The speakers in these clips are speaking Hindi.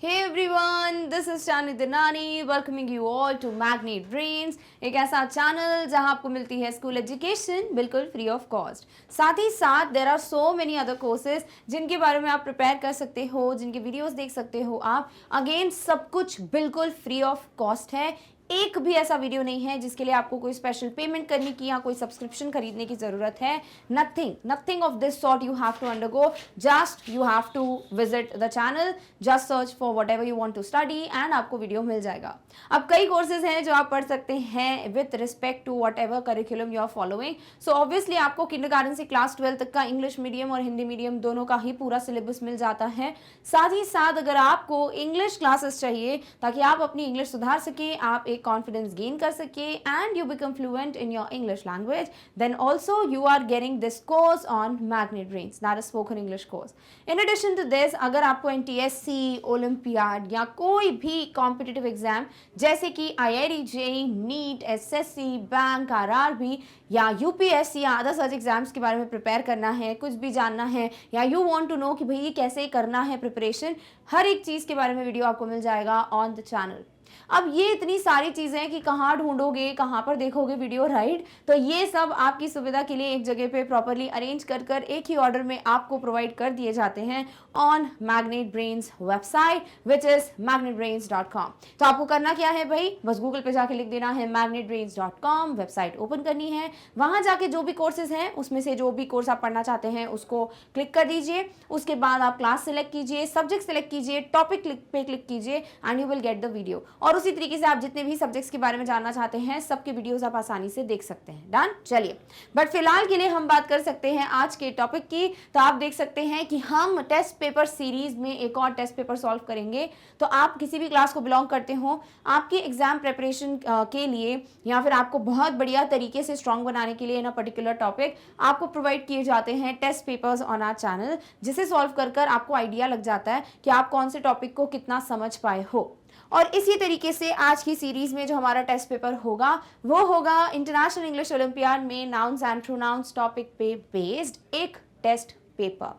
Hey everyone, this is Shani Dinani welcoming you all to Magnet Brains, एक ऐसा चैनल जहां आपको मिलती है स्कूल एजुकेशन बिल्कुल फ्री ऑफ कॉस्ट। साथ ही साथ there are so many other courses जिनके बारे में आप प्रिपेयर कर सकते हो, जिनके वीडियोस देख सकते हो आप। अगेन सब कुछ बिल्कुल फ्री ऑफ कॉस्ट है। एक भी ऐसा वीडियो नहीं है जिसके लिए आपको कोई स्पेशल पेमेंट करने की या कोई सब्सक्रिप्शन खरीदने की जरूरत है। Nothing of this sort you have to undergo. Just you have to visit the channel, just search for whatever you want to study and आपको वीडियो मिल जाएगा। अब कई कोर्सेज हैं जो आप पढ़ सकते हैं with respect to whatever curriculum you are following. So obviously आपको किंडरगार्टन से क्लास 12 तक का इंग्लिश मीडियम और हिंदी मीडियम दोनों का ही पूरा सिलेबस मिल जाता है। साथ ही साथ अगर आपको इंग्लिश क्लासेस चाहिए ताकि आप अपनी इंग्लिश सुधार सके, आप एक confidence gain कर सके and you become fluent in your English language, then also you are getting this course on Magnet Brains, that is spoken English course. In addition to this, अगर आपको NTSC, ओलंपियाड या कोई भी competitive exam जैसे कि IIT JEE, NEET, SSC, bank, RRB या UPSC या अदर सच एग्जाम्स के बारे में प्रिपेयर करना है, कुछ भी जानना है या यू वांट टू नो कि भाई ये कैसे करना है प्रिपरेशन, हर एक चीज़ के बारे में वीडियो आपको मिल जाएगा ऑन द चैनल। अब ये इतनी सारी चीज़ें कि कहाँ ढूंढोगे, कहाँ पर देखोगे वीडियो, राइट? तो ये सब आपकी सुविधा के लिए एक जगह पे प्रॉपरली अरेंज कर कर एक ही ऑर्डर में आपको प्रोवाइड कर दिए जाते हैं on magnet brains website which is magnetbrains.com। तो आपको करना क्या है भाई, बस गूगल पे जाके लिख देना है magnetbrains.com, वेबसाइट ओपन करनी है, वहाँ जाके जो भी कोर्सेज हैं उसमें से जो भी कोर्स आप पढ़ना चाहते हैं उसको क्लिक कर दीजिए। उसके बाद आप क्लास सेलेक्ट कीजिए, सब्जेक्ट सेलेक्ट कीजिए, टॉपिक पे क्लिक कीजिए and you will get the video. और उसी तरीके से आप जितने भी सब्जेक्ट्स के बारे में जानना चाहते हैं सबके वीडियोस आप आसानी से देख सकते हैं। डन, चलिए। बट फिलहाल के लिए हम बात कर सकते हैं आज के टॉपिक की। तो आप देख सकते हैं कि हम टेस्ट पेपर सीरीज में एक और टेस्ट पेपर सॉल्व करेंगे। तो आप किसी भी क्लास को बिलोंग करते हो, आपके एग्जाम प्रिपरेशन के लिए या फिर आपको बहुत बढ़िया तरीके से स्ट्रॉन्ग बनाने के लिए इन अ पर्टिकुलर टॉपिक आपको प्रोवाइड किए जाते हैं test papers on our channel, जिसे सॉल्व कर कर आपको आइडिया लग जाता है कि आप कौन से टॉपिक को कितना समझ पाए हो। और इसी तरीके से आज की सीरीज में जो हमारा टेस्ट पेपर होगा वो होगा इंटरनेशनल इंग्लिश ओलंपियाड में नाउन्स एंड प्रोनाउंस टॉपिक पे बेस्ड एक टेस्ट पेपर।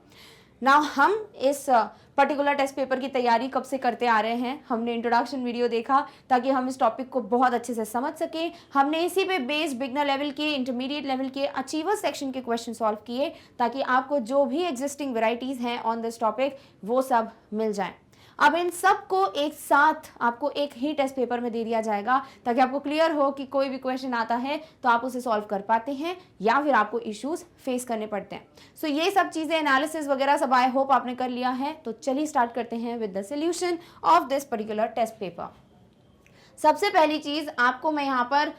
नाउ हम इस पर्टिकुलर टेस्ट पेपर की तैयारी कब से करते आ रहे हैं, हमने इंट्रोडक्शन वीडियो देखा ताकि हम इस टॉपिक को बहुत अच्छे से समझ सकें। हमने इसी पे बेस्ड बिगनर लेवल के, इंटरमीडिएट लेवल के, अचीवर सेक्शन के क्वेश्चन सॉल्व किए ताकि आपको जो भी एग्जिस्टिंग वेराइटीज़ हैं ऑन दिस टॉपिक वो सब मिल जाएं। अब इन सब को एक साथ आपको एक ही टेस्ट पेपर में दे दिया जाएगा ताकि आपको क्लियर हो कि कोई भी क्वेश्चन आता है तो आप उसे सॉल्व कर पाते हैं या फिर आपको इश्यूज फेस करने पड़ते हैं। सो ये सब चीज़ें एनालिसिस वगैरह सब आई होप आपने कर लिया है। तो चलिए स्टार्ट करते हैं with the solution of this particular test paper. सबसे पहली चीज़ आपको मैं यहाँ पर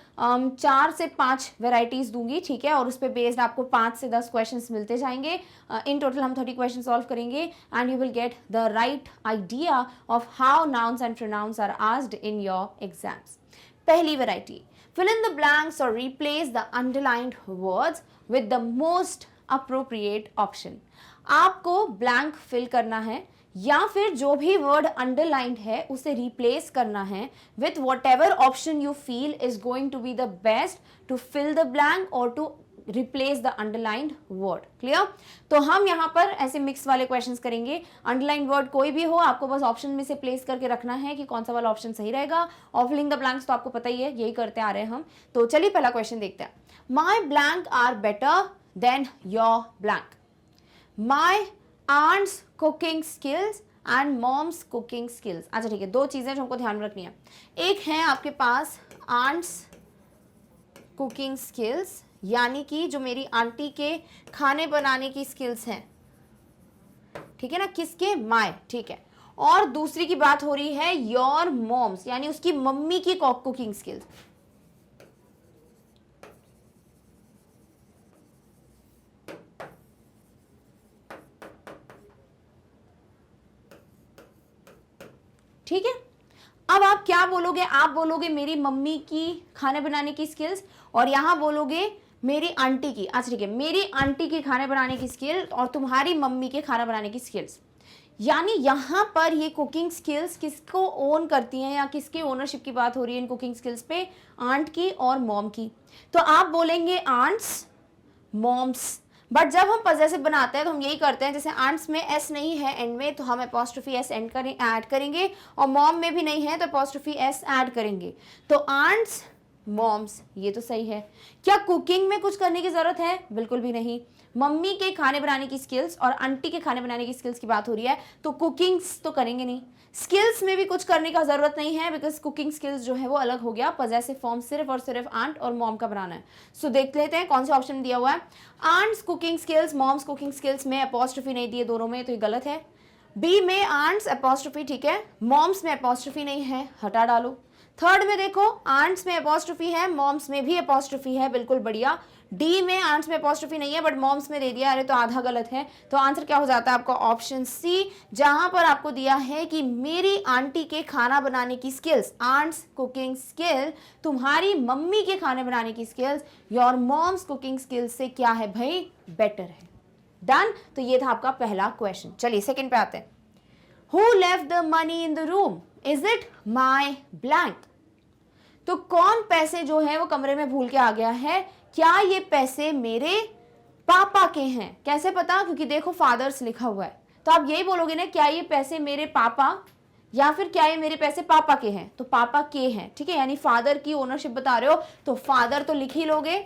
4 से 5 वेराइटीज़ दूंगी, ठीक है, और उस पर बेस्ड आपको 5 से 10 क्वेश्चंस मिलते जाएंगे। इन टोटल हम 30 क्वेश्चन सॉल्व करेंगे and you will get the right idea of how nouns and pronouns are asked in your exams. पहली variety, fill in the blanks और replace the underlined words with the most appropriate option. आपको ब्लैंक फिल करना है या फिर जो भी वर्ड अंडरलाइंड है उसे रिप्लेस करना है with whatever option you feel is going to be the best to fill the blank और to replace the underlined word. Clear? तो हम यहाँ पर ऐसे मिक्स वाले क्वेश्चंस करेंगे। अंडरलाइंड वर्ड कोई भी हो, आपको बस ऑप्शन में से प्लेस करके रखना है कि कौन सा वाला ऑप्शन सही रहेगा। और फिलिंग द ब्लैंक्स तो आपको पता ही है, यही करते आ रहे हैं हम। तो चलिए पहला क्वेश्चन देखते हैं। My blank are better than your blank. My aunt's cooking skills and mom's cooking skills. अच्छा ठीक है, दो चीज़ें जो हमको ध्यान में रखनी है। एक है आपके पास आंट्स कुकिंग स्किल्स, यानी कि जो मेरी आंटी के खाने बनाने की स्किल्स हैं, ठीक है ना, किसके? माय, ठीक है। और दूसरी की बात हो रही है योर मॉम्स, यानी उसकी मम्मी की कुकिंग स्किल्स। ठीक है, अब आप क्या बोलोगे? आप बोलोगे मेरी मम्मी की खाने बनाने की स्किल्स और यहां बोलोगे मेरी आंटी की। अच्छा ठीक है, मेरी आंटी की खाने बनाने की स्किल और तुम्हारी मम्मी के खाना बनाने की स्किल्स। यानी यहां पर ये कुकिंग स्किल्स किसको ओन करती हैं या किसके ओनरशिप की बात हो रही है इन कुकिंग स्किल्स पे? आंट की और मॉम की। तो आप बोलेंगे आंट्स, मॉम्स, बट जब हम पजेसिव बनाते हैं तो हम यही करते हैं, जैसे आंट्स में एस नहीं है एंड में तो हम एपोस्ट्रोफी एस ऐड करेंगे, और मॉम में भी नहीं है तो एपोस्ट्रोफी एस ऐड करेंगे। तो आंट्स, मॉम्स, ये तो सही है। क्या कुकिंग में कुछ करने की जरूरत है? बिल्कुल भी नहीं। मम्मी के खाने बनाने की स्किल्स और आंटी के खाने बनाने की स्किल्स की बात हो रही है, तो कुकिंग्स तो करेंगे नहीं। स्किल्स में भी कुछ करने का जरूरत नहीं है, बिकॉज कुकिंग स्किल्स जो है वो अलग हो गया। पजेसिव फॉर्म सिर्फ और सिर्फ आंट और मॉम का बनाना है। सो देख लेते हैं कौन सा ऑप्शन दिया हुआ है। Aunt's cooking skills, mom's cooking skills में एपोस्ट्रोफी नहीं दिए दोनों में, तो ये गलत है। बी में आंट्स एपोस्ट्रोफी ठीक है, मॉम्स में एपोस्ट्रोफी नहीं है, हटा डालो। थर्ड में देखो आंट्स में एपोस्ट्रोफी है, मॉम्स में भी एपोस्ट्रोफी है, बिल्कुल बढ़िया। डी में आंट्स में एपोस्ट्रोफी नहीं है बट मॉम्स में दे दिया, अरे तो आधा गलत है। तो आंसर क्या हो जाता है आपका ऑप्शन सी, जहां पर आपको दिया है कि मेरी आंटी के खाना बनाने की स्किल्स, आंट्स कुकिंग स्किल, तुम्हारी मम्मी के खाने बनाने की skills, your mom's cooking skills से क्या है भाई, बेटर है। डन। तो ये था आपका पहला क्वेश्चन। चलिए सेकंड पे आते हैं। Who left the money in the room? Is it my blank? तो कौन पैसे जो है वो कमरे में भूल के आ गया है? क्या ये पैसे मेरे पापा के हैं? कैसे पता? क्योंकि देखो फादर्स लिखा हुआ है, तो आप यही बोलोगे ना, क्या ये पैसे मेरे पापा, या फिर क्या ये मेरे पैसे पापा के हैं? तो पापा के हैं, ठीक है, यानी फादर की ओनरशिप बता रहे हो, तो फादर तो लिख ही लोगे,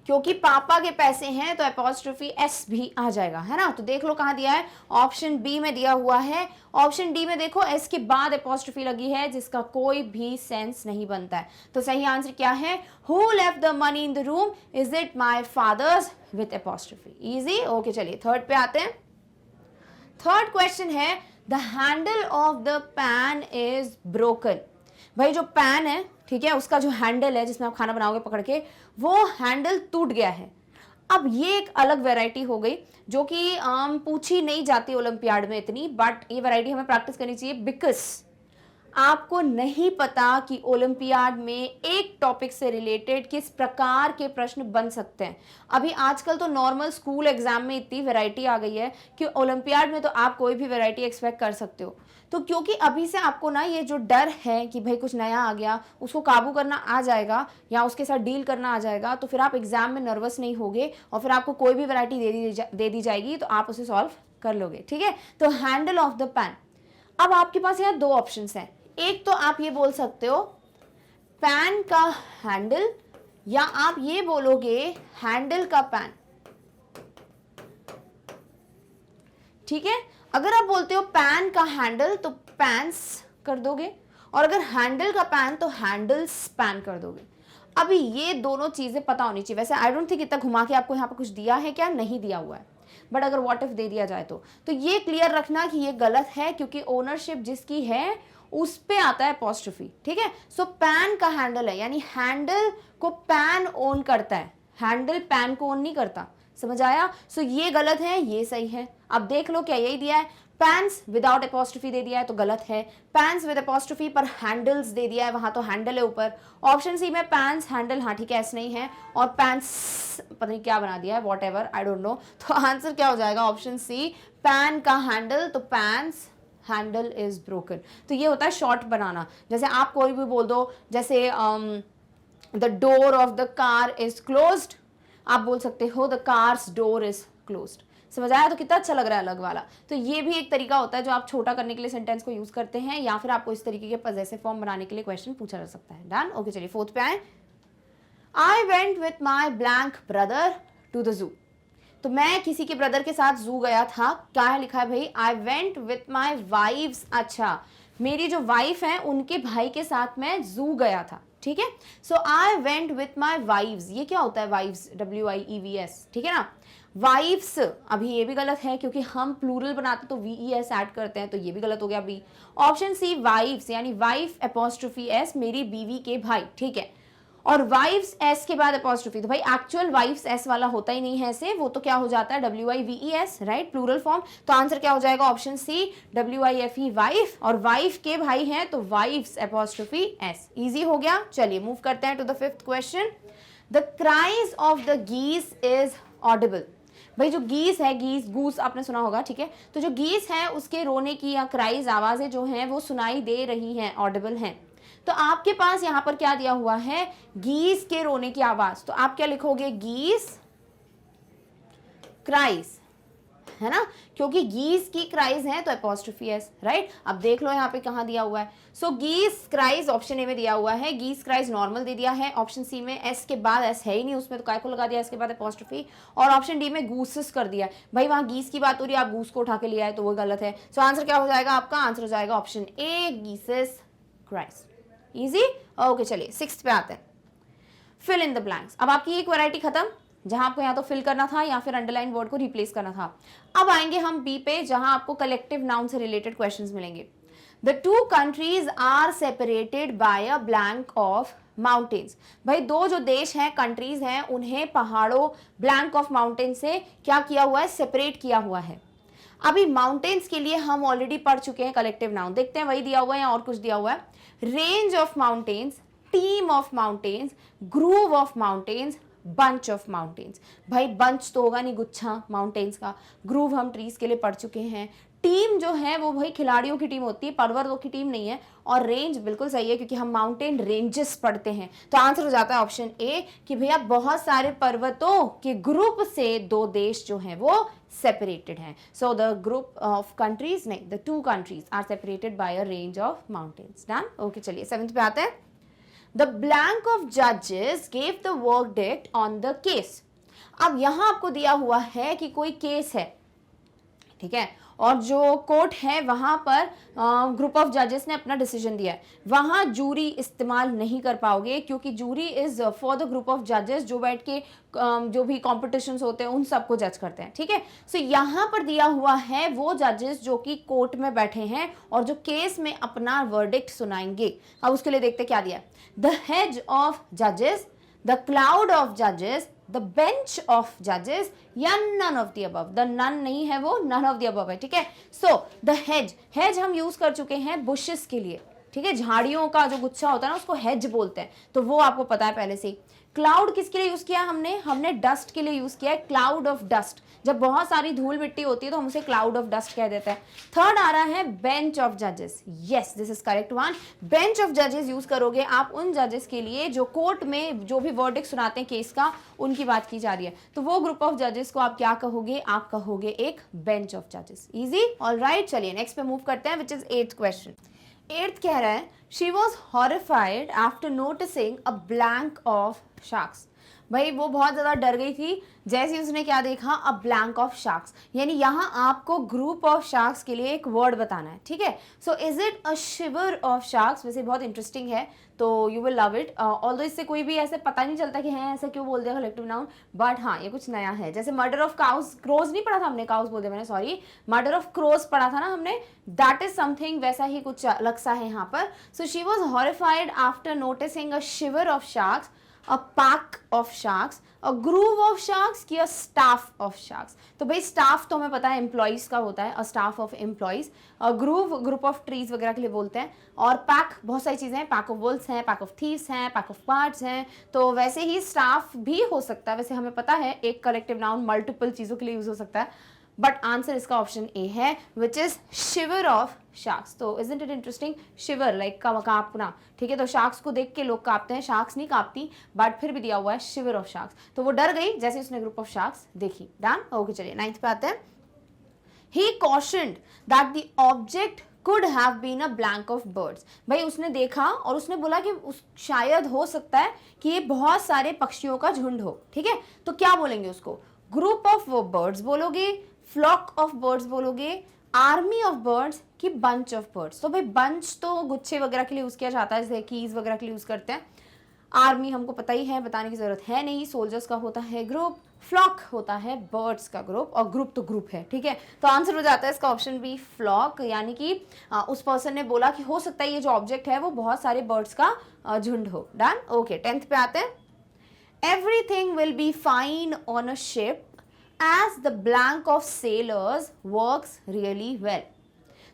क्योंकि पापा के पैसे हैं तो एपोस्ट्रोफी एस भी आ जाएगा, है ना। तो देख लो कहां दिया है, ऑप्शन बी में दिया हुआ है। ऑप्शन डी में देखो एस के बाद एपोस्ट्रोफी लगी है, जिसका कोई भी सेंस नहीं बनता है। तो सही आंसर क्या है? Who left the money in the room? Is it my father's? With apostrophe. Easy. Okay चलिए थर्ड पे आते हैं। थर्ड क्वेश्चन है, the handle of the pan is broken. भाई जो पैन है, ठीक है, उसका जो हैंडल है जिसमें आप खाना बनाओगे पकड़ के, वो हैंडल टूट गया है। अब ये एक अलग वैरायटी हो गई जो कि पूछी नहीं जाती ओलंपियाड में इतनी, बट ये वैरायटी हमें प्रैक्टिस करनी चाहिए, बिकॉज आपको नहीं पता कि ओलंपियाड में एक टॉपिक से रिलेटेड किस प्रकार के प्रश्न बन सकते हैं। अभी आजकल तो नॉर्मल स्कूल एग्जाम में इतनी वैरायटी आ गई है कि ओलंपियाड में तो आप कोई भी वैरायटी एक्सपेक्ट कर सकते हो। तो क्योंकि अभी से आपको ना ये जो डर है कि भाई कुछ नया आ गया, उसको काबू करना आ जाएगा या उसके साथ डील करना आ जाएगा, तो फिर आप एग्जाम में नर्वस नहीं होगे और फिर आपको कोई भी वैरायटी दे दी जाएगी तो आप उसे सॉल्व कर लोगे, ठीक है। तो हैंडल ऑफ द पैन। अब आपके पास यहाँ दो ऑप्शंस हैं। एक तो आप ये बोल सकते हो पैन का हैंडल, या आप ये बोलोगे हैंडल का पैन, ठीक है। अगर आप बोलते हो पैन का हैंडल तो पैंस कर दोगे, और अगर हैंडल का पैन तो हैंडल्स पैन कर दोगे। अभी ये दोनों चीजें पता होनी चाहिए। वैसे आई डोंट थिंक इतना घुमा के आपको यहाँ पर कुछ दिया है क्या, नहीं दिया हुआ है, बट अगर व्हाट इफ दे दिया जाए तो ये क्लियर रखना कि ये गलत है, क्योंकि ओनरशिप जिसकी है उस पे आता है एपोस्ट्रोफी, ठीक है। सो पैन का हैंडल है, यानी हैंडल को पैन ओन करता है, हैंडल पैन को ओन नहीं करता, समझ आया। सो ये गलत है, ये सही है। अब देख लो क्या यही दिया है, पैंस विदाउट एपोस्ट्रोफी दे दिया है तो गलत है, पैंस विद एपोस्ट्रोफी पर हैंडल्स दे दिया है, वहां तो हैंडल है ऊपर। ऑप्शन सी में पैंस हैंडल, हाँ ठीक है, ऐसा नहीं है, और पैंस पता नहीं क्या बना दिया है, what ever, I don't know. तो आंसर क्या हो जाएगा, ऑप्शन सी, पैन का हैंडल, तो पैंस हैंडल इज ब्रोकन। तो ये होता है शॉर्ट बनाना। जैसे आप कोई भी बोल दो, जैसे the door of the car is closed, आप बोल सकते हो the cars door is closed. समझ आया? तो कितना अच्छा लग रहा है अलग वाला। तो ये भी एक तरीका होता है जो आप छोटा करने के लिए सेंटेंस को यूज करते हैं, या फिर आपको इस तरीके के पजेसिव फॉर्म बनाने के लिए क्वेश्चन पूछा जा सकता है। डन। ओके चलिए फोर्थ पे आए। I went with my blank brother to the zoo. तो मैं किसी के ब्रदर के साथ जू गया था। क्या है लिखा है भाई, I went with my wife's. अच्छा, मेरी जो वाइफ है उनके भाई के साथ मैं जू गया था, ठीक है। So I went with my wife's, ये क्या होता है वाइफ्स, WIEVS, ठीक है ना। वाइफ्स, अभी ये भी गलत है क्योंकि हम प्लूरल बनाते तो VES ऐड करते हैं, तो ये भी गलत हो गया बी। ऑप्शन सी वाइफ्स, यानी वाइफ एपोस्ट्रोफी एस, मेरी बीवी के भाई, ठीक है। और वाइफ्स एस के बाद एपोस्ट्रोफी, तो भाई एक्चुअल वाइफ्स एस वाला होता ही नहीं है ऐसे, वो तो क्या हो जाता है WIVES, राइट, प्लूरल फॉर्म। तो आंसर क्या हो जाएगा, ऑप्शन सी WIFE वाइफ, और वाइफ के भाई हैं तो वाइफ्स एपोस्ट्रोफी एस। इजी हो गया। चलिए मूव करते हैं to the fifth question. The cries of the गीस इज ऑडिबल। भाई जो गीस है, गूस आपने सुना होगा, ठीक है। तो जो गीस है उसके रोने की या क्राइज आवाजें जो हैं वो सुनाई दे रही हैं, ऑडिबल हैं। तो आपके पास यहाँ पर क्या दिया हुआ है, गीस के रोने की आवाज। तो आप क्या लिखोगे, गीस क्राइज, है ना, क्योंकि गीस की क्राइज है तो एपोस्ट्रोफी एस, राइट। अब देख लो यहाँ पे कहाँ दिया हुआ है, सो गीस क्राइज ऑप्शन ए में दिया हुआ है, गीस क्राइज नॉर्मल दे दिया है, ऑप्शन सी में एस के बाद एस है ही नहीं उसमें, तो काय को लगा दिया एस के बाद एपोस्ट्रोफी, और ऑप्शन डी में गूसेस कर दिया। भाई वहां गीस की बात हो रही है, आप गूस को उठा के लिया है तो वो गलत है। सो आंसर क्या हो जाएगा आपका, आंसर हो जाएगा option A, geese's cries. Easy, okay चलिए 6th पे आते हैं, फिल इन द ब्लैंक्स। अब आपकी एक वैरायटी खत्म, जहां आपको या तो फिल करना था या फिर अंडरलाइन वर्ड को रिप्लेस करना था। अब आएंगे हम बी पे, जहां आपको कलेक्टिव नाउन से रिलेटेड क्वेश्चंस मिलेंगे। The two countries are separated by a blank of mountains. भाई दो जो देश हैं, कंट्रीज हैं, उन्हें पहाड़ों ब्लैंक ऑफ माउंटेन से क्या किया हुआ है, सेपरेट किया हुआ है। अभी माउंटेन्स के लिए हम ऑलरेडी पढ़ चुके हैं कलेक्टिव नाउन, देखते हैं वही दिया हुआ है या और कुछ दिया हुआ है। Range of mountains, team of mountains, groove of mountains, bunch of mountains. भाई बंच तो होगा नहीं, गुच्छा माउंटेन्स का। ग्रूव हम ट्रीज के लिए पढ़ चुके हैं। टीम जो है वो भाई खिलाड़ियों की टीम होती है, पर्वतों की टीम नहीं है। और रेंज बिल्कुल सही है, क्योंकि हम माउंटेन रेंजेस पढ़ते हैं। तो आंसर हो जाता है ऑप्शन ए कि भैया बहुत सारे पर्वतों के ग्रुप से दो देश जो हैं वो सेपरेटेड हैं। So the group of countries, नहीं, the two countries are separated by a range of mountains. Done, okay चलिए 7th पे आते हैं। The blank of judges gave the verdict on the case। अब यहां आपको दिया हुआ है कि कोई केस है, ठीक है, और जो कोर्ट है वहां पर ग्रुप ऑफ जजेस ने अपना डिसीजन दिया है। वहां जूरी इस्तेमाल नहीं कर पाओगे, क्योंकि jury is for the group of जजेस जो बैठ के जो भी कॉम्पिटिशन्स होते हैं उन सबको जज करते हैं, ठीक है। सो यहाँ पर दिया हुआ है वो जजेस जो कि कोर्ट में बैठे हैं और जो केस में अपना वर्डिक्ट सुनाएंगे। अब उसके लिए देखते क्या दिया, द हेड ऑफ जजेस, द क्लाउड ऑफ जजेस, द बेंच ऑफ जजेस, या none of the above. The none नहीं है वो, नन ऑफ द अबव है, ठीक है। सो द हेज, हेज हम यूज कर चुके हैं बुशेस के लिए, ठीक है, झाड़ियों का जो गुच्छा होता है ना उसको हेज बोलते हैं, तो वो आपको पता है पहले से ही। क्लाउड किसके लिए यूज किया हमने डस्ट के लिए यूज किया है, क्लाउड ऑफ डस्ट। जब बहुत सारी धूल मिट्टी होती है तो हम उसे क्लाउड ऑफ डस्ट कह देते हैं। थर्ड आ रहा है बेंच ऑफ जजेस, yes this is correct one. Bench of जजेस यूज करोगे आप उन जजेस के लिए जो कोर्ट में जो भी वर्डिक्ट सुनाते हैं केस का, उनकी बात की जा रही है। तो वो ग्रुप ऑफ जजेस को आप क्या कहोगे, आप कहोगे एक बेंच ऑफ जजेस। इजी, ऑलराइट, चलिए नेक्स्ट पे मूव करते हैं, which is 8th question. 8th कह रहा है she was horrified after noticing a blank of sharks. भाई वो बहुत ज्यादा डर गई थी जैसे उसने क्या देखा, अ ब्लैंक ऑफ शार्क्स। यानी यहाँ आपको ग्रुप ऑफ शार्क्स के लिए एक वर्ड बताना है, ठीक है। So is it a shiver of sharks. वैसे बहुत इंटरेस्टिंग है, तो you will love it. Although इससे कोई भी ऐसे पता नहीं चलता कि है ऐसा क्यों बोल दिया कलेक्टिव नाउन, बट हाँ ये कुछ नया है। जैसे मर्डर ऑफ काउस, क्रोज नहीं पढ़ा था हमने, काउस बोल दिया मैंने, सॉरी, मर्डर ऑफ क्रोज पढ़ा था ना हमने, दैट इज समथिंग वैसा ही कुछ अलग सा है यहाँ पर। So she was horrified after noticing a shiver of sharks, a pack of sharks, a groove of sharks कि a staff of sharks। तो भाई staff तो हमें पता है employees का होता है, a staff of employees, a groove group of trees वगैरह के लिए बोलते हैं, और pack बहुत सारी चीज़ें हैं, pack of wolves हैं, pack of thieves हैं, pack of birds हैं, तो वैसे ही staff भी हो सकता है। वैसे हमें पता है एक collective noun मल्टीपल चीज़ों के लिए यूज हो सकता है, बट आंसर इसका ऑप्शन ए है, which is shiver of sharks. तो isn't it interesting, shiver like कांपना, ठीक है। तो शार्क्स को देख के लोग कांपते हैं, शार्क्स नहीं कांपती, बट फिर भी दिया हुआ है शिवर ऑफ शार्क्स, तो वो डर गई जैसे उसने ग्रुप ऑफ शार्क्स देखी। डन, ओके चलिए 9th पे आते हैं। He cautioned that the object could have been a blank of birds. भाई उसने देखा और उसने बोला कि शायद हो सकता है कि ये बहुत सारे पक्षियों का झुंड हो, ठीक है। तो क्या बोलेंगे उसको, ग्रुप ऑफ वो बर्ड्स बोलोगे, फ्लॉक ऑफ बर्ड्स बोलोगे, आर्मी ऑफ बर्ड्स की बंच ऑफ बर्ड्स। तो भाई बंच तो गुच्छे वगैरह के लिए यूज किया जाता है, जैसे कीज वगैरह के लिए यूज करते हैं। आर्मी हमको पता ही है, बताने की जरूरत है नहीं, सोल्जर्स का होता है ग्रुप, फ्लॉक होता है बर्ड्स का ग्रुप, और ग्रुप तो ग्रुप है, ठीक है। तो आंसर हो जाता है इसका ऑप्शन बी, फ्लॉक। यानी कि उस पर्सन ने बोला कि हो सकता है ये जो ऑब्जेक्ट है वो बहुत सारे बर्ड्स का झुंड हो। डन, ओके 10th पे आते हैं। Everything will be fine on a ship as the blank of sailors works really well।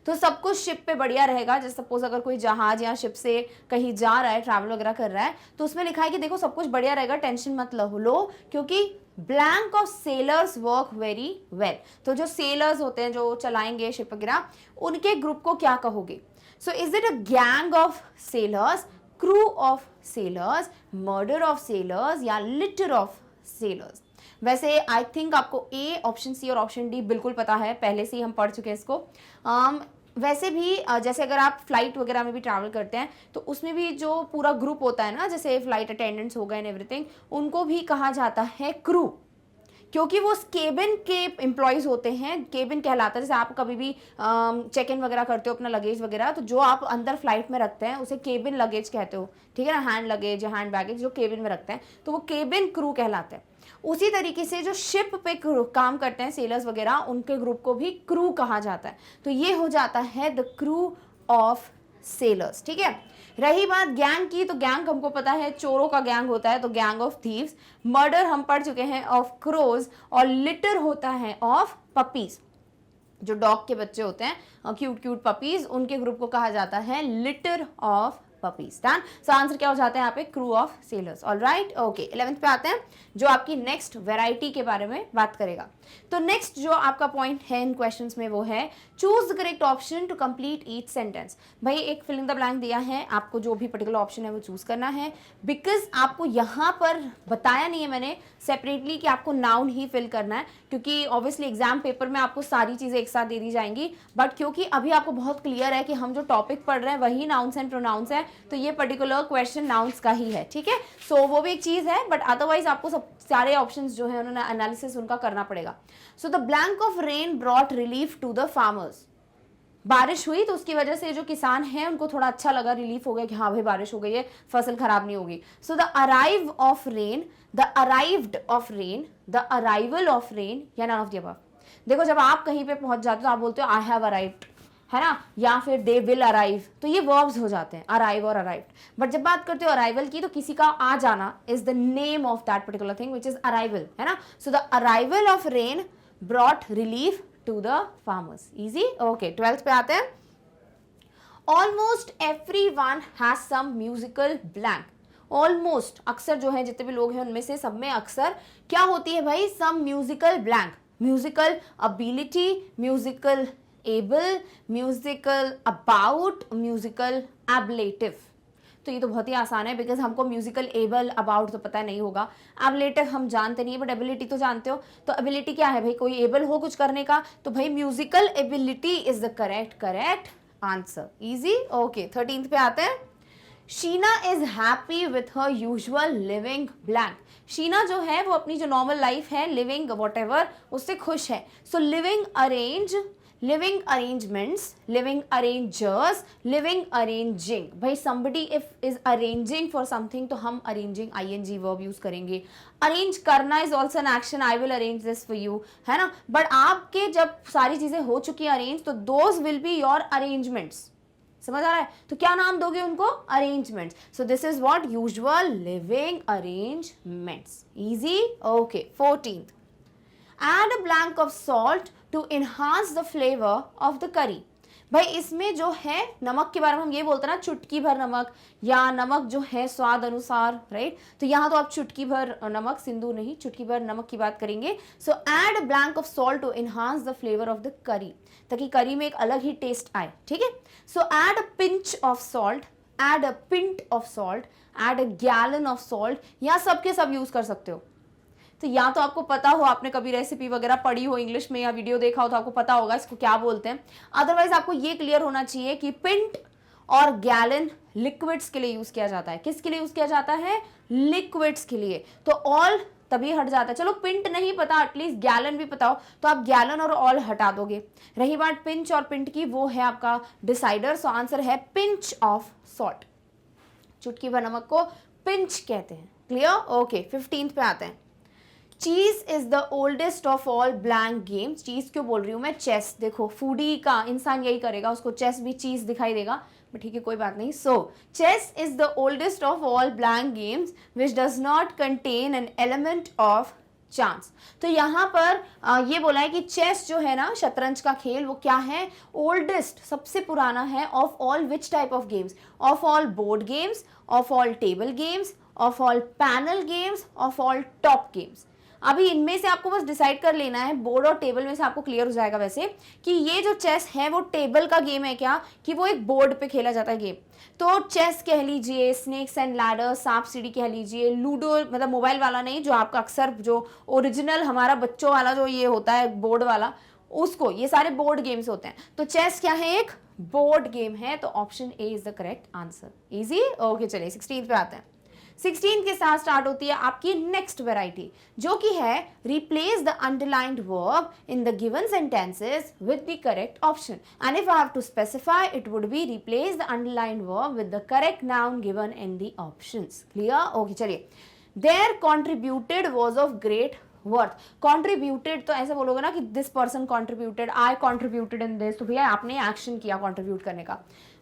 तो सब कुछ शिप पे बढ़िया रहेगा। जैसे सपोज अगर कोई जहाज या शिप से कहीं जा रहा है, ट्रैवल वगैरह कर रहा है, तो उसमें लिखा है कि देखो सब कुछ बढ़िया रहेगा, टेंशन मत लो, क्योंकि blank of sellers work very well. तो जो सेलर्स होते हैं जो चलाएंगे शिप वगैरह, उनके ग्रुप को क्या कहोगे। सो is it a gang of sellers, crew of sellers, murder of sellers, या लिटर ऑफ सेलर्स। वैसे आई थिंक आपको ए, ऑप्शन सी और ऑप्शन डी बिल्कुल पता है, पहले से ही हम पढ़ चुके हैं इसको। वैसे भी जैसे अगर आप फ्लाइट वगैरह में भी ट्रैवल करते हैं तो उसमें भी जो पूरा ग्रुप होता है ना, जैसे फ्लाइट अटेंडेंट्स हो गए एंड एवरीथिंग, उनको भी कहा जाता है क्रू, क्योंकि वो केबिन के एम्प्लॉयज़ होते हैं। केबिन कहलाता है, जैसे आप कभी भी चेक इन वगैरह करते हो अपना लगेज वगैरह, तो जो आप अंदर फ्लाइट में रखते हैं उसे केबिन लगेज कहते हो, ठीक है ना, हैंड लगेज या हैंड बैगेज जो केबिन में रखते हैं, तो वो केबिन क्रू कहलाते हैं। उसी तरीके से जो शिप पे काम करते हैं सेलर्स वगैरह, उनके ग्रुप को भी क्रू कहा जाता है। तो ये हो जाता है द क्रू ऑफ सेलर्स, ठीक है। रही बात गैंग की, तो गैंग हमको पता है चोरों का गैंग होता है, तो गैंग ऑफ थीव्स। मर्डर हम पढ़ चुके हैं, ऑफ क्रोज। और लिटर होता है ऑफ पपीज, जो डॉग के बच्चे होते हैं, क्यूट क्यूट पपीज, उनके ग्रुप को कहा जाता है litre of puppies. Done. So answer क्या हो जाता है यहाँ पे, crew of sellers. Alright, okay. 11th पे आते हैं, जो आपकी नेक्स्ट वैरायटी के बारे में बात करेगा। तो नेक्स्ट जो आपका पॉइंट है इन क्वेश्चंस में वो है choose the correct option to complete each sentence. भाई एक फिल इन द ब्लैंक दिया है, आपको जो भी पर्टिकुलर ऑप्शन है वो चूज करना है। बिकॉज आपको यहाँ पर बताया नहीं है मैंने सेपरेटली कि आपको नाउन ही फिल करना है, क्योंकि ऑब्वियसली एग्जाम पेपर में आपको सारी चीजें एक साथ दे दी जाएंगी, बट क्योंकि अभी आपको बहुत क्लियर है कि हम जो टॉपिक पढ़ रहे हैं वही नाउन्स एंड प्रोनाउंस है, तो ये पर्टिकुलर क्वेश्चन नाउन्स का ही है, ठीक है। सो वो भी एक चीज है, बट अदरवाइज आपको सब सारे ऑप्शंस जो है उन्होंने एनालिसिस उनका करना पड़ेगा। So the blank of rain brought relief to the farmers. बारिश हुई तो उसकी वजह से जो किसान हैं उनको थोड़ा अच्छा लगा, रिलीफ हो गया कि हाँ भाई बारिश हो गई है, फसल खराब नहीं होगी। So the arrive of rain, the arrived of rain, the arrival of rain, या नन ऑफ द अबव। देखो जब आप कहीं पे पहुंच जाते हो तो आप बोलते हो आई हैव अराइव्ड, है ना, या फिर दे विल अराइव, तो ये वर्ब्स हो जाते हैं, अराइव और अराइव्ड। बट जब बात करते हो अराइवल की, तो किसी का आ जाना is the name of that particular thing which is arrival, है ना। So the arrival of rain brought relief to the farmers. Easy, okay. 12th पे आते हैं। Almost everyone has some musical blank. Almost, अक्सर जो है जितने भी लोग हैं उनमें से सब में अक्सर क्या होती है भाई, some musical blank. Musical ability, musical able, musical about, musical ablative. तो ये तो बहुत ही आसान है, बिकॉज हमको म्यूजिकल एबल अबाउट तो पता नहीं होगा, एबलेटिव हम जानते नहीं, बट एबिलिटी तो जानते हो। तो एबिलिटी क्या है भाई, कोई एबल हो कुछ करने का, तो भाई musical ability is the correct answer. Easy, okay. 13th पे आते हैं। Sheena is happy with her usual living blank. Sheena जो है वो अपनी जो नॉर्मल लाइफ है, लिविंग वॉट एवर, उससे खुश है। So living arrange, living arrangements, living arrangers, living arranging. भाई somebody if is arranging for something तो हम arranging ing verb यूज करेंगे। अरेंज करना is also an action, I will arrange this for you, है ना। बट आपके जब सारी चीजें हो चुकी हैं अरेंज, तो those will be your arrangements. समझ आ रहा है, तो क्या नाम दोगे उनको, arrangements. So this is what, usual living arrangements. Easy, okay. 14th, add a blank of salt to enhance the flavor of the curry। भाई इसमें जो है नमक के बारे में हम ये बोलते हैं ना, चुटकी भर नमक, या नमक जो है स्वाद अनुसार, राइट। तो यहाँ तो आप चुटकी भर नमक, सिंधु नहीं, चुटकी भर नमक की बात करेंगे। सो add a blank of salt to enhance the flavor of the curry, ताकि करी में एक अलग ही टेस्ट आए, ठीक है। So add a pinch of salt, add a pint of salt, add a gallon of salt, या सबके सब यूज कर सकते हो। तो या तो आपको पता हो, आपने कभी रेसिपी वगैरह पढ़ी हो इंग्लिश में या वीडियो देखा हो तो आपको पता होगा इसको क्या बोलते हैं। अदरवाइज आपको ये क्लियर होना चाहिए कि पिंट और गैलन लिक्विड्स के लिए यूज किया जाता है। किसके लिए यूज किया जाता है, लिक्विड्स के लिए। तो ऑल तभी हट जाता है। चलो पिंट नहीं पता, एटलीस्ट गैलन भी पता हो तो आप गैलन और ऑल हटा दोगे। रही बात पिंच और पिंट की, वो है आपका डिसाइडर। सो आंसर है पिंच ऑफ सॉल्ट। चुटकी भर नमक को पिंच कहते हैं। Clear, okay. 15th पे आते हैं। चीज is the oldest of all blank games. चीज क्यों बोल रही हूं मैं, चेस। देखो फूडी का इंसान यही करेगा, उसको चेस भी चीज दिखाई देगा, बट ठीक है कोई बात नहीं। So chess is the oldest of all blank games which does not contain an element of chance. तो यहाँ पर ये बोला है कि चेस जो है ना, शतरंज का खेल, वो क्या है, ओल्डेस्ट, सबसे पुराना है, of all which type of games, of all board games, of all table games, of all panel games, of all top games. अभी इनमें से आपको बस डिसाइड कर लेना है, बोर्ड और टेबल में से आपको क्लियर हो जाएगा वैसे कि ये जो चेस है वो टेबल का गेम है क्या, कि वो एक बोर्ड पे खेला जाता है गेम। तो चेस कह लीजिए, स्नेक्स एंड लैडर, सांप सीढ़ी कह लीजिए, लूडो मतलब मोबाइल वाला नहीं, जो आपका अक्सर जो ओरिजिनल हमारा बच्चों वाला जो ये होता है बोर्ड वाला, उसको, ये सारे बोर्ड गेम्स होते हैं। तो चेस क्या है, एक बोर्ड गेम है। तो option A is the correct answer. Easy. Okay चलिए 16 पे आते हैं। 16 के साथ स्टार्ट होती है आपकी नेक्स्ट वेराइटी, जो कि है replace the underlined verb in the given sentences with the correct option, and if I have to specify it would be replace the underlined verb with the correct noun given in the options. Clear? Okay चलिए। There contributed was of great worth. Contributed तो ऐसे बोलोगे ना कि this person contributed, I contributed in this, तो भैया आपने एक्शन किया कॉन्ट्रीब्यूट करने का।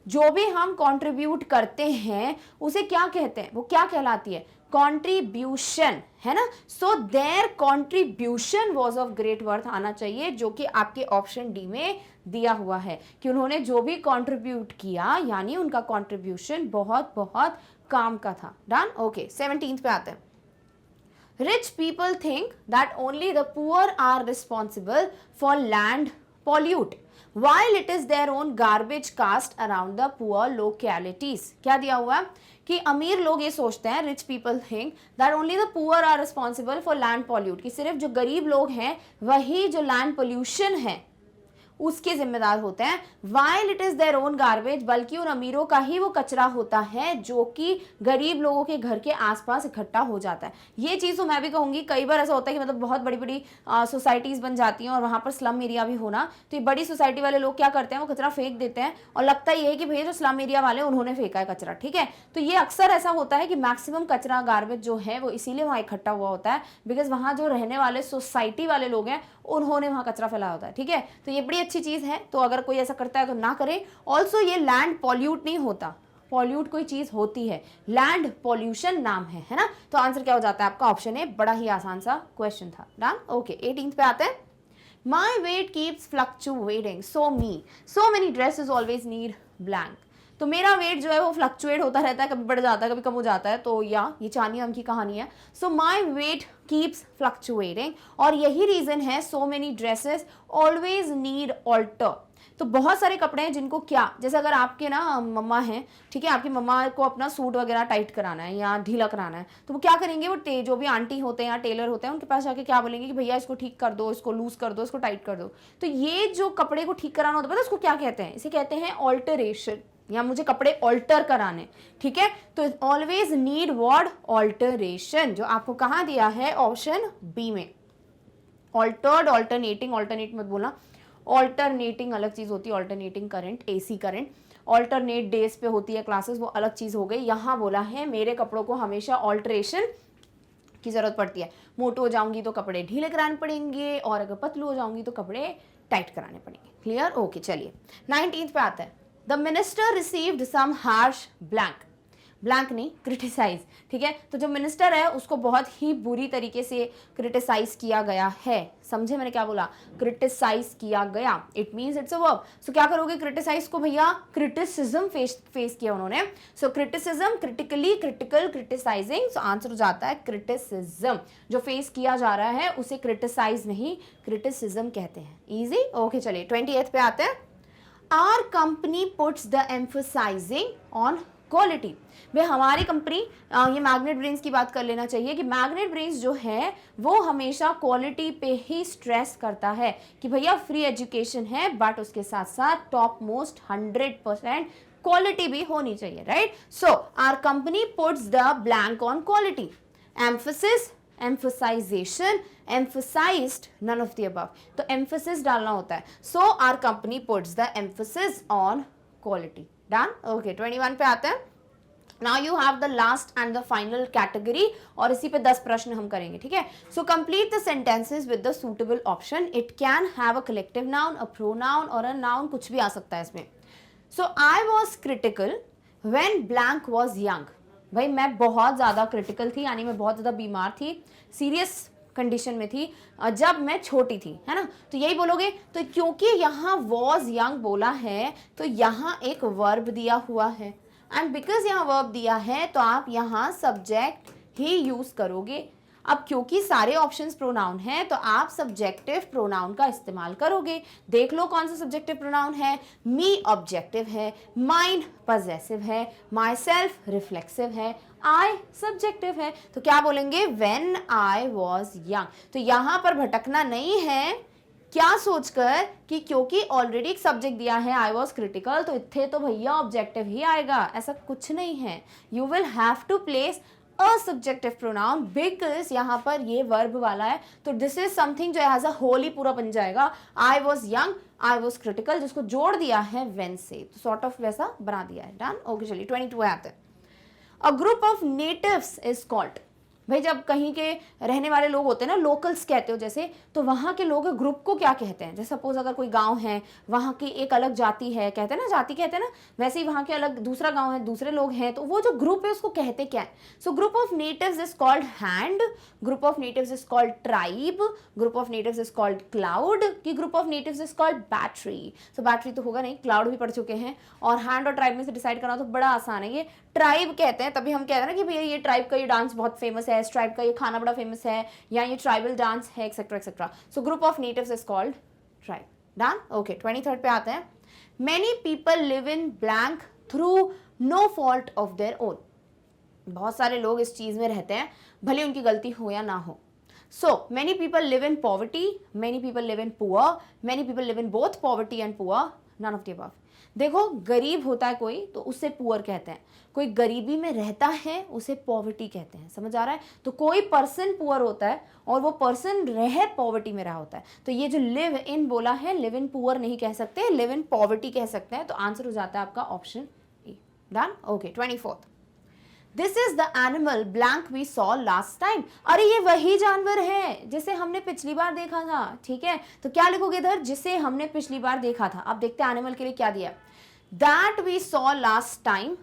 जो भी हम कंट्रीब्यूट करते हैं उसे क्या कहते हैं, वो क्या कहलाती है, कंट्रीब्यूशन, है ना। So there contribution was of great worth आना चाहिए, जो कि आपके ऑप्शन डी में दिया हुआ है कि उन्होंने जो भी कंट्रीब्यूट किया यानी उनका कंट्रीब्यूशन बहुत बहुत काम का था। डन। ओके 17 पे आते हैं। Rich people think that only the poor are responsible for land pollute, while it is their own garbage cast around the poor localities. क्या दिया हुआ है कि अमीर लोग ये सोचते हैं, rich people think that only the poor are responsible for land pollute, कि सिर्फ जो गरीब लोग हैं वही जो लैंड पोल्यूशन है उसके जिम्मेदार होते हैं। While it is their own garbage, बल्कि उन अमीरों का ही वो कचरा होता है जो कि गरीब लोगों के घर के आसपास इकट्ठा हो जाता है। ये चीज़ तो मैं भी कहूँगी, कई बार ऐसा होता है कि मतलब बहुत बड़ी बड़ी सोसाइटीज़ बन जाती हैं और वहाँ पर स्लम एरिया भी होना, तो ये बड़ी सोसाइटी वाले लोग क्या करते हैं, वो कचरा फेंक देते हैं और लगता ही है कि भैया जो स्लम एरिया वाले उन्होंने फेंका है कचरा, ठीक है। तो ये अक्सर ऐसा होता है कि मैक्सिमम कचरा गार्बेज जो है वो इसीलिए वहाँ इकट्ठा हुआ होता है, बिकॉज वहाँ जो रहने वाले सोसाइटी वाले लोग हैं उन्होंने वहाँ कचरा फैलाया होता है, ठीक है। तो ये बड़ी अच्छी चीज़ है, तो अगर कोई ऐसा करता है तो ना करे। ऑल्सो ये लैंड पॉल्यूट नहीं होता, पॉल्यूट कोई चीज होती है, लैंड पॉल्यूशन नाम है ना। तो आंसर क्या हो जाता है आपका, ऑप्शन ए। बड़ा ही आसान सा क्वेश्चन था। डन। ओके 18 पे आते हैं। माई वेट कीप्स फ्लक्चुएटिंग, सो many dresses always need blank. तो मेरा वेट जो है वो फ्लक्चुएट होता रहता है, कभी बढ़ जाता है कभी कम हो जाता है, तो या ये चानिया की कहानी है। So my weight keeps fluctuating, और यही रीजन है so many dresses always need alter. तो बहुत सारे कपड़े हैं जिनको क्या, जैसे अगर आपके ना मम्मा हैं, ठीक है, आपकी मम्मा को अपना सूट वगैरह टाइट कराना है या ढीला कराना है, तो वो क्या करेंगे, वो जो भी आंटी होते हैं या टेलर होते हैं उनके पास जाके क्या बोलेंगे कि भैया इसको ठीक कर दो, इसको लूज कर दो, इसको टाइट कर दो। तो ये जो कपड़े को ठीक कराना होता है पता है उसको क्या कहते हैं, इसे कहते हैं ऑल्टरेशन, या मुझे कपड़े ऑल्टर कराने, ठीक है। तो ऑलवेज नीड वर्ड ऑल्टरेशन, जो आपको कहाँ दिया है, ऑप्शन बी में। ऑल्टर्ड, ऑल्टरनेटिंग, ऑल्टरनेट मत बोलना, ऑल्टरनेटिंग अलग चीज होती है, alternating current, AC current, alternate days पे होती है क्लासेस, वो अलग चीज हो गई। यहाँ बोला है मेरे कपड़ों को हमेशा ऑल्टरेशन की जरूरत पड़ती है, मोटो हो जाऊंगी तो कपड़े ढीले कराने पड़ेंगे और अगर पतलू हो जाऊंगी तो कपड़े टाइट कराने पड़ेंगे। क्लियर? ओके चलिए 19th पे आता है। The minister received some harsh blank, blank नहीं क्रिटिसाइज, ठीक है। तो जो मिनिस्टर है उसको बहुत ही बुरी तरीके से क्रिटिसाइज किया गया है, समझे मैंने क्या बोला, क्रिटिसाइज किया गया, it means it's a verb. So क्या करोगे, क्रिटिसाइज को भैया क्रिटिसिज्म फेस किया उन्होंने। So criticism, critically, critical, criticising, so answer हो जाता है क्रिटिसिज्म। जो फेस किया जा रहा है उसे क्रिटिसाइज नहीं क्रिटिसिज्म कहते हैं। इजी। ओके चलिए 28th पे आते हैं। Our company puts the emphasizing on quality. भाई हमारी कंपनी, ये मैग्नेट ब्रेन्स की बात कर लेना चाहिए कि मैग्नेट ब्रेन्स जो है वो हमेशा क्वालिटी पे ही स्ट्रेस करता है कि भैया फ्री एजुकेशन है बट उसके साथ साथ टॉप मोस्ट 100% क्वालिटी भी होनी चाहिए, right. So our company puts the blank on quality, emphasis, emphasization, emphasized, none of the above, तो emphasis डालना होता है। So our company puts the emphasis on quality. Done? Okay 21 पे आते हैं। Now you have the last and the final category, और इसी पे 10 प्रश्न हम करेंगे, ठीक है। So complete the sentences with the suitable option. It can have a collective noun, a pronoun और a noun, कुछ भी आ सकता है इसमें। So I was critical when blank was young. भाई मैं बहुत ज़्यादा क्रिटिकल थी, यानी मैं बहुत ज़्यादा बीमार थी, सीरियस कंडीशन में थी जब मैं छोटी थी, है ना। तो यही बोलोगे। तो क्योंकि यहाँ वॉज यंग बोला है तो यहाँ एक वर्ब दिया हुआ है, एंड बिकॉज यहाँ वर्ब दिया है तो आप यहाँ सब्जेक्ट ही यूज करोगे। अब क्योंकि सारे ऑप्शंस प्रोनाउन हैं तो आप सब्जेक्टिव प्रोनाउन का इस्तेमाल करोगे। देख लो कौन सा सब्जेक्टिव प्रोनाउन है। मी ऑब्जेक्टिव है, माइन पजेसिव है, माई सेल्फ रिफ्लेक्सिव है, आई सब्जेक्टिव है। तो क्या बोलेंगे, व्हेन आई वॉज यंग। तो यहां पर भटकना नहीं है क्या सोचकर कि क्योंकि ऑलरेडी एक सब्जेक्ट दिया है आई वॉज क्रिटिकल तो इत्थे तो भैया ऑब्जेक्टिव ही आएगा, ऐसा कुछ नहीं है। You will have to place a subjective pronoun because यहां पर ये वर्ब वाला है, तो दिस इज समथिंग जो एज अ होल ही पूरा बन जाएगा। I was young, I was critical, जिसको जोड़ दिया है व्हेन से, तो सॉर्ट ऑफ वैसा बना दिया है। डन, ओके चलिए 22 आते हैं। A group of natives is called, भाई जब कहीं के रहने वाले लोग होते हैं ना, लोकल्स कहते हो जैसे, तो वहाँ के लोग ग्रुप को क्या कहते हैं। जैसे सपोज अगर कोई गांव है, वहाँ की एक अलग जाति है, कहते हैं ना जाति कहते हैं ना, वैसे ही वहाँ के अलग दूसरा गांव है, दूसरे लोग हैं, तो वो जो ग्रुप है उसको कहते क्या है। So group of natives is called hand, group of natives is called tribe, group of natives is called cloud, की group of natives is called battery. So battery तो होगा नहीं, क्लाउड भी पढ़ चुके हैं, और हैंड और ट्राइब में से डिसाइड करना तो बड़ा आसान है। ये ट्राइब कहते हैं, तभी हम कह रहे हैं ना कि भैया ये ट्राइब का ये डांस बहुत फेमस है, इस ट्राइब का ये खाना बड़ा फेमस है, या ये ट्राइबल डांस है, etcetera etcetera. So group of natives is called tribe. Done, okay 23 पे आते हैं। Many people live in blank through no fault of their own, बहुत सारे लोग इस चीज में रहते हैं भले उनकी गलती हो या ना हो। So many people live in poverty, many people live in poor, many people live in both poverty and poor, none of the above. देखो गरीब होता है कोई तो उससे पुअर कहते हैं, कोई गरीबी में रहता है उसे पॉवर्टी कहते हैं, समझ आ रहा है। तो कोई पर्सन पुअर होता है और वो पर्सन रह पॉवर्टी में रहा होता है, तो ये जो लिव इन बोला है, लिव इन पुअर नहीं कह सकते, लिव इन पॉवर्टी कह सकते हैं। तो आंसर हो जाता है आपका option A. Done, okay 24। This is the animal blank we saw last time, अरे ये वही जानवर है जिसे हमने पिछली बार देखा था। ठीक है, तो क्या लिखोगे इधर, जिसे हमने पिछली बार देखा था। अब देखते हैं एनिमल के लिए क्या दिया। That we saw last time,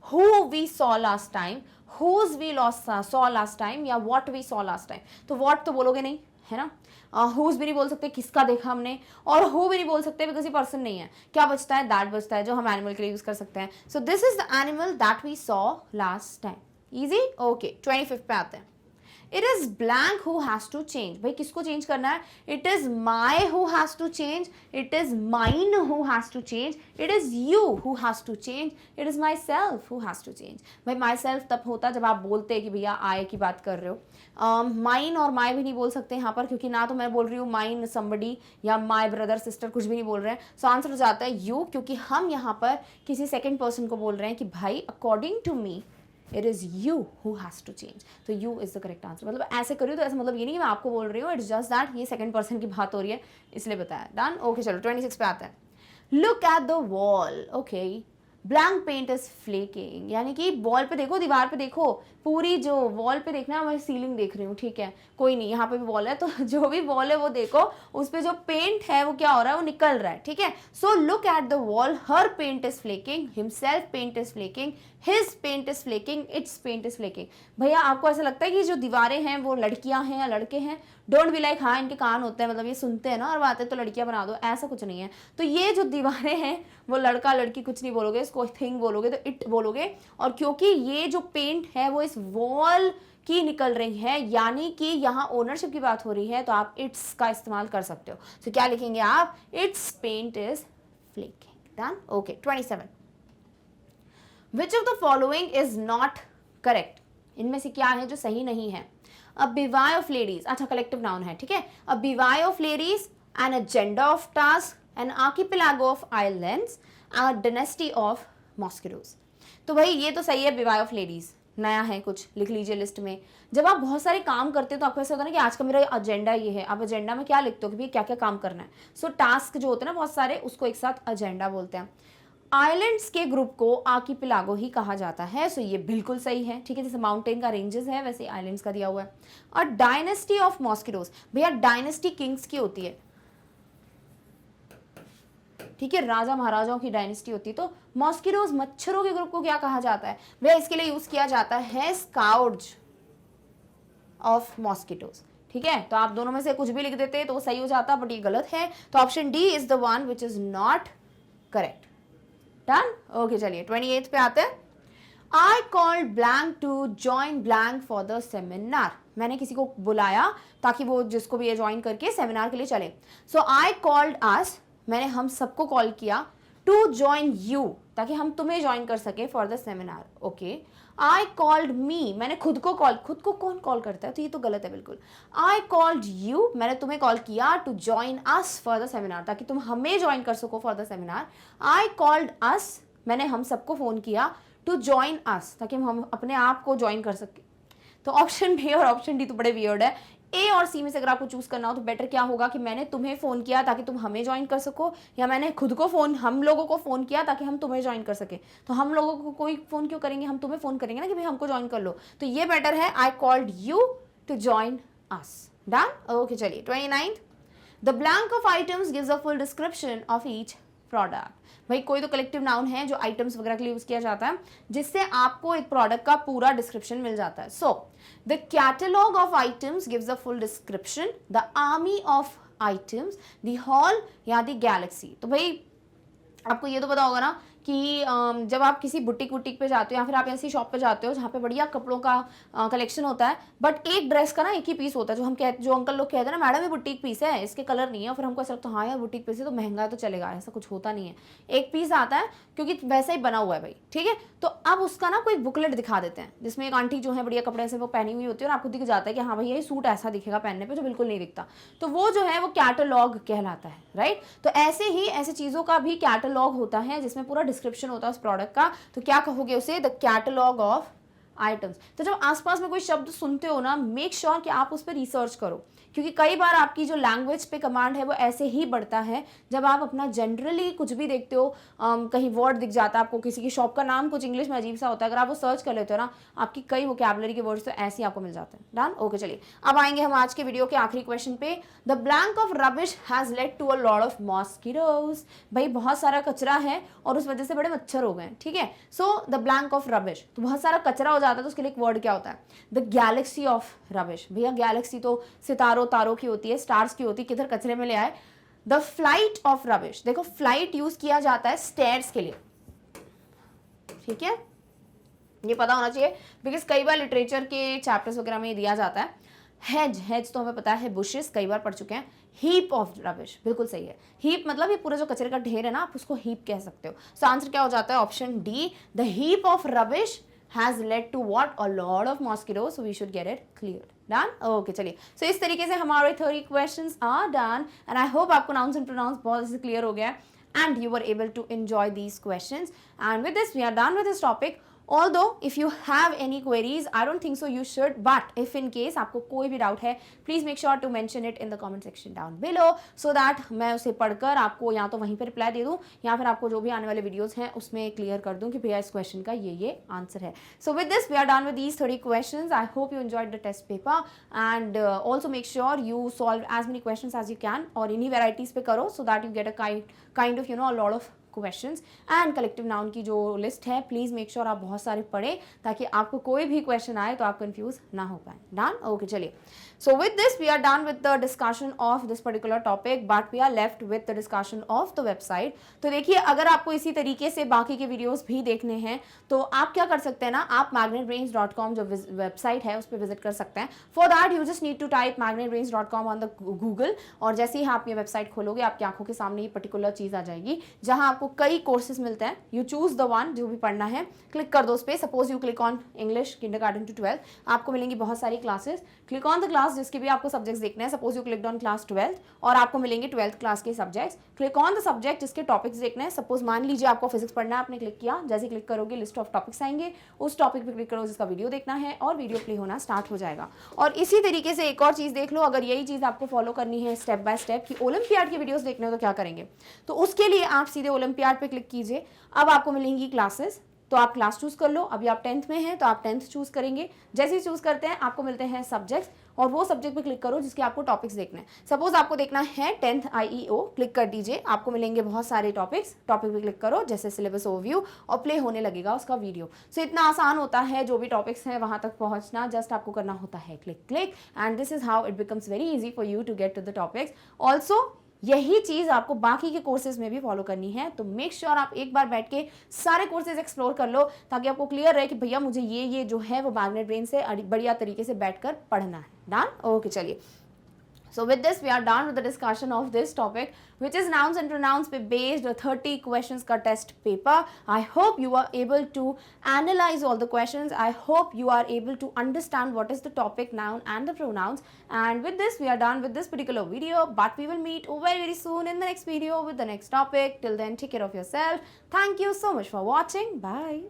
who we saw last time, whom we saw last time, या what we saw last time. तो व्हाट तो बोलोगे नहीं, है ना, हुज भी नहीं बोल सकते किसका देखा हमने, और हु भी नहीं बोल सकते बिकॉज ये पर्सन नहीं है। क्या बचता है, दैट बचता है, जो हम एनिमल के लिए यूज कर सकते हैं। So this is the animal that we saw last time. Easy, okay 25 पे आते हैं। It is blank who has to change, भाई किसको चेंज करना है। It is my who has to change, it is mine who has to change, it is you who has to change, it is myself who has to change. भाई माई सेल्फ तब होता जब आप बोलते हैं कि भैया आई की बात कर रहे हो। माइन और माई भी नहीं बोल सकते यहाँ पर, क्योंकि ना तो मैं बोल रही हूँ माइन समबडी या माई ब्रदर सिस्टर, कुछ भी नहीं बोल रहे हैं। सो आंसर हो जाता है यू, क्योंकि हम यहाँ पर किसी सेकेंड पर्सन को बोल रहे हैं कि भाई according to me it is you who has to change, तो you is the correct answer. मतलब ऐसे करियो तो ऐसा मतलब ये नहीं कि मैं आपको बोल रही हूँ, इट्स जस्ट दैट ये सेकंड पर्सन की बात हो रही है इसलिए बताया। डन, ओके चलो 26 पे आता है। Look at the wall, okay blank paint is flaking, यानी कि वॉल पे देखो, दीवार पे देखो, पूरी जो वॉल पे देखना है, मैं सीलिंग देख रही हूँ, ठीक है कोई नहीं, यहाँ पे भी वॉल है, तो जो भी वॉल है वो देखो, उस पे जो पेंट है वो क्या हो रहा है, वो निकल रहा है। ठीक है, so look at the wall, her paint is flaking, himself paint is flaking, his paint is flaking, its paint is flaking. भैया आपको ऐसा लगता है कि जो दीवारें हैं वो लड़कियां हैं या लड़के हैं, डोंट बी लाइक हाँ इनके कान होते हैं, मतलब ये सुनते हैं ना और बातें, तो लड़कियां बना दो, ऐसा कुछ नहीं है। तो ये जो दीवारें हैं वो लड़का लड़की कुछ नहीं बोलोगे, इसको थिंग बोलोगे तो इट बोलोगे, और क्योंकि ये जो पेंट है वो इस वॉल की निकल रही है, यानी कि यहाँ ओनरशिप की बात हो रही है, तो आप इट्स का इस्तेमाल कर सकते हो। तो क्या लिखेंगे आप, it's paint is flaking. Done, okay 27। Which of the following is not correct, इनमें से क्या है जो सही नहीं है। अ बिवाय ऑफ लेडीज, अच्छा कलेक्टिव नाउन है, ठीक है। A bevy of ladies, an agenda of task, an archipelago of islands, a dynasty of mosquitoes. तो भाई ये तो सही है, बिवाय ऑफ लेडीज नया है, कुछ लिख लीजिए लिस्ट में। जब आप बहुत सारे काम करते हो तो आपको ऐसा होता है ना कि आज का मेरा एजेंडा ये है, आप एजेंडा में क्या लिखते हो कि भाई क्या क्या काम करना है। सो टास्क जो होते हैं ना बहुत सारे, उसको एक साथ एजेंडा बोलते हैं। आइलैंड्स के ग्रुप को आर्किपेलागो ही कहा जाता है, सो ये बिल्कुल सही है, ठीक है। जैसे माउंटेन का रेंजेस है वैसे आइलैंड्स का दिया हुआ है। और डायनेस्टी ऑफ मॉस्किटोज, भैया डायनेस्टी किंग्स की होती है, ठीक है, राजा महाराजाओं की डायनेस्टी होती है। तो मॉस्किटोज मच्छरों के ग्रुप को क्या कहा जाता है, भैया इसके लिए यूज किया जाता है स्काउज ऑफ मॉस्किटोज, ठीक है। तो आप दोनों में से कुछ भी लिख देते तो वो सही हो जाता, बट ये गलत है, तो option D is the one which is not correct. Done, okay चलिए 28 पे आते हैं। I called blank to join blank for the seminar, मैंने किसी को बुलाया ताकि वो जिसको भी ये ज्वाइन करके सेमिनार के लिए चले. सो आई कॉल्ड अस, मैंने हम सबको कॉल किया, टू ज्वाइन यू, ताकि हम तुम्हें ज्वाइन कर सके for the seminar. Okay. I called me, मैंने खुद को कॉल, खुद को कौन कॉल करता है, तो ये तो गलत है बिल्कुल. आई कॉल्ड यू, मैंने तुम्हें कॉल किया, to join us for the seminar, ताकि तुम हमें ज्वाइन कर सको for the seminar. I called us, मैंने हम सबको फोन किया, टू ज्वाइन अस, ताकि हम अपने आप को ज्वाइन कर सके. तो ऑप्शन बी और ऑप्शन डी तो बड़े वियर्ड है. ए और सी में से अगर आपको चूज करना हो तो बेटर क्या होगा कि मैंने तुम्हें फोन किया ताकि तुम हमें ज्वाइन कर सको, या मैंने खुद को फोन, हम लोगों को फोन किया ताकि हम तुम्हें ज्वाइन कर सके. तो हम लोगों को कोई फोन क्यों करेंगे, हम तुम्हें फोन करेंगे ना कि भाई हमको ज्वाइन कर लो. तो ये बेटर है, I called you to join us. Done. Okay चलिए 29th. The blank of items gives a full description of each product. भाई कोई तो कलेक्टिव नाउन है जो आइटम्स वगैरह के लिए यूज किया जाता है, जिससे आपको एक प्रोडक्ट का पूरा डिस्क्रिप्शन मिल जाता है. So the catalogue of items gives a full description, the army of items, the hall या द गैलेक्सी. तो भाई आपको ये तो पता होगा ना कि जब आप किसी बुटीक पे जाते हो या फिर आप ऐसी शॉप पे जाते हो जहाँ पे बढ़िया कपड़ों का कलेक्शन होता है, बट एक ड्रेस का ना एक ही पीस होता है, जो अंकल लोग कहते हैं ना, मैडम ये बुटीक पीस है, इसके कलर नहीं है, और फिर हमको ऐसा लगता है हाँ यार बुटीक पीस है तो महंगा है तो चलेगा. ऐसा कुछ होता नहीं है, एक पीस आता है क्योंकि वैसा ही बना हुआ है भाई. ठीक है. तो अब उसका ना कोई बुकलेट दिखा देते हैं जिसमें एक आंटी जो है बढ़िया कपड़े से वो पहनी हुई होती है और आपको दिख जाता है कि हाँ भाई ये सूट ऐसा दिखेगा पहनने पे, जो बिल्कुल नहीं दिखता. तो वो जो है वो कैटलॉग कहलाता है. राइट. तो ऐसे ही ऐसे चीज़ों का भी कैटलॉग होता है जिसमें पूरा डिस्क्रिप्शन होता है उस प्रोडक्ट का. तो क्या कहोगे उसे, द कैटलॉग ऑफ आइटम्स. तो जब आसपास में कोई शब्द सुनते हो ना, मेक श्योर कि आप उस पर रिसर्च करो, क्योंकि कई बार आपकी जो लैंग्वेज पे कमांड है वो ऐसे ही बढ़ता है जब आप अपना जनरली कुछ भी देखते हो, कहीं वर्ड दिख जाता है आपको, किसी की शॉप का नाम कुछ इंग्लिश में अजीब सा होता है, अगर आप वो सर्च कर लेते हो ना, आपकी कई वोकैबुलरी के वर्ड्स तो ऐसे ही आपको मिल जाते हैं. डन. ओके चलिए अब आएंगे हम आज के वीडियो के आखिरी क्वेश्चन पे. The blank of rubbish has led to a lot of mosquitoes. भाई बहुत सारा कचरा है और उस वजह से बड़े मच्छर हो गए. ठीक है. सो द ब्लैंक ऑफ रबिश, तो बहुत सारा कचरा हो जाता है तो उसके लिए एक वर्ड क्या होता है, द गैलेक्सी ऑफ रबिश. भैया गैलेक्सी तो सितारों तारों की होती है, स्टार्स की होती है, किधर कचरे में ले आए. द फ्लाइट ऑफ रबिश, देखो फ्लाइट यूज किया जाता है स्टेयर्स के लिए. ठीक है, ये पता होना चाहिए बिकॉज कई बार लिटरेचर के चैप्टर्स वगैरह में दिया जाता है. हेज तो हमें पता है, बुशेस कई बार पढ़ चुके हैं. हीप ऑफ रबिश, बिल्कुल सही है. हीप मतलब ये पूरा जो कचरे का ढेर है ना, आप उसको हीप कह सकते हो. सो आंसर क्या हो जाता है, option D, the heap of rubbish has led to what, a lot of mosquitoes, so we should get it cleared. Done? Okay चलिए. So इस तरीके से हमारे 30 questions are done and I hope आपको nouns and pronouns बहुत अच्छे से clear हो गया है and you were able to enjoy these questions. And with this we are done with this topic. Although if you have any queries, I don't think so you should, but if in case आपको कोई भी डाउट है, please make sure to mention it in the comment section down below so that मैं उसे पढ़कर आपको या तो वहीं पर रिप्लाई दे दूँ या फिर आपको जो भी आने वाले वीडियोस हैं उसमें क्लियर कर दूँ कि भैया इस क्वेश्चन का ये आंसर है. So with this we are done with these 30 questions. I hope you enjoyed the test paper and also make sure you solve as many questions as you can और इन्हीं varieties पे करो so that you get a kind of a lot of questions. And collective noun की जो लिस्ट है प्लीज़ मेक श्योर आप बहुत सारे पढ़ें ताकि आपको कोई भी क्वेश्चन आए तो आप कंफ्यूज ना हो पाए. डन. ओके चलिए. So with this we are done with the discussion of this particular topic but we are left with the discussion of the website. तो देखिए अगर आपको इसी तरीके से बाकी के वीडियोस भी देखने हैं तो आप क्या कर सकते हैं ना, आप magnetbrains.com जो वेबसाइट है उस पर विजिट कर सकते हैं. For that you just need to type magnetbrains.com on the Google और जैसे ही आप ये वेबसाइट खोलोगे आपकी आंखों के सामने ये पर्टिकुलर चीज़ आ जाएगी जहाँ आपको कई कोर्सेज मिलते हैं. यू चूज द वन जो भी पढ़ना है, क्लिक कर दो उस पर. Suppose you click on English kindergarten to 12, आपको मिलेंगी बहुत सारी classes. Click on the class जिसके भी आपको सब्जेक्ट्स देखने हैं. Suppose you click on class 12 और आपको मिलेंगे 12th क्लास के subjects. Click on the subject जिसके टॉपिक्स देखने हैं. सपोज मान लीजिए आपको फिजिक्स पढ़ना है, आपने क्लिक किया, जैसे क्लिक करोगे लिस्ट ऑफ टॉपिक्स आएंगे, उस टॉपिक पे क्लिक करो जिसका वीडियो देखना है और वीडियो प्ले होना स्टार्ट हो जाएगा. और इसी तरीके से एक और चीज़ देख लो, अगर यही चीज़ आपको फॉलो करनी है स्टेप बाय स्टेप कि ओलंपियाड के वीडियोस देखने हो तो क्या करेंगे, तो उसके लिए आप सीधे ओलंपियाड पे क्लिक कीजिए. अब आपको मिलेंगी क्लासेस, तो आप क्लास चूज कर लो. अभी आप 10th में हैं तो आप 10th चूज करेंगे. जैसे ही चूज करते हैं आपको मिलते हैं सब्जेक्ट्स और वो सब्जेक्ट पे क्लिक करो जिसके आपको टॉपिक्स देखने हैं. सपोज आपको देखना है 10th IEO, क्लिक कर दीजिए, आपको मिलेंगे बहुत सारे टॉपिक्स. टॉपिक पे क्लिक करो, जैसे सिलेबस ओवरव्यू और प्ले होने लगेगा उसका वीडियो. सो इतना आसान होता है जो भी टॉपिक्स हैं वहां तक पहुंचना. जस्ट आपको करना होता है click click and this is how it becomes very easy for you to get to the topics. Also यही चीज़ आपको बाकी के कोर्सेज में भी फॉलो करनी है। तो मेक श्योर आप एक बार बैठ के सारे कोर्सेज एक्सप्लोर कर लो, ताकि आपको क्लियर रहे कि भैया मुझे ये जो है वो मैग्नेट ब्रेन से बढ़िया तरीके से बैठकर पढ़ना है। डन? ओके, चलिए। So with this, we are done with the discussion of this topic, which is nouns and pronouns पे based 30 questions का test paper. I hope you are able to analyze all the questions. I hope you are able to understand what is the topic, noun and the pronouns. And with this, we are done with this particular video, but we will meet very soon in the next video with the next topic. Till then, take care of yourself. Thank you so much for watching. Bye.